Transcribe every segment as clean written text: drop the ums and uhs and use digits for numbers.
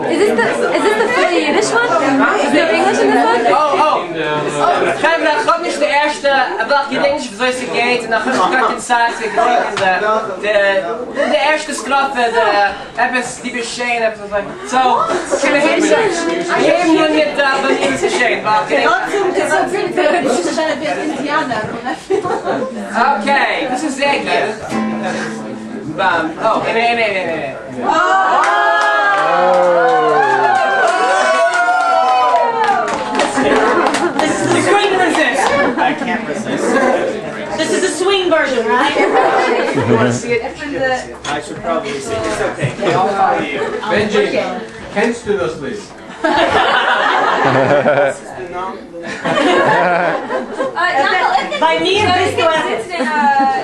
Is this the fully Yiddish one? Is there English in this one? Gävam, ich hab nicht der erste, aber ich denke nicht, wieso es geht, und ich hab gar keine Zeit, der erste Strophe, etwas, die beschehen, etwas so. Can I hear you? I hear you mit der Benimmt Sheyn. Okay, das ist sehr gut. Bam. Oh, nee. You couldn't resist. I can't resist. This is a swing version, right? You want to see it? I should probably see it. It's okay. I'll follow you. Benji, kennst du das Lied? By me and Bistu.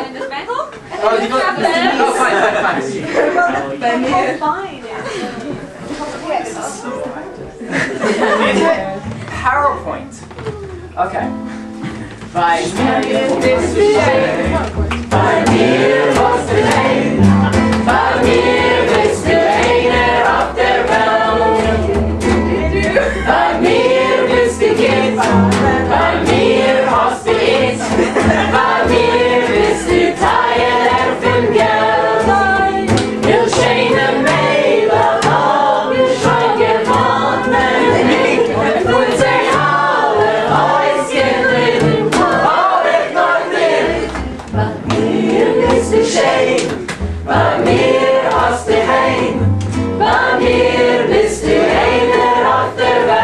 In this mantle? Oh, fine. By me. PowerPoint. Okay. By mir bist du Sheyn. Bei mir hast du Sheyn. Bei mir bist du einer auf der Welt. Bei mir bist du Kind. Bei mir hast du it. Bei mir bist du Teil von Geld. Il Sheyn am Meile hab ich schon gewonnen. Und sie alle ausgedrückt. Hab ich noch nicht. Bei mir bist du Sheyn. Bei mir hast du Heim. Bei mir bist du einer auf der Welt.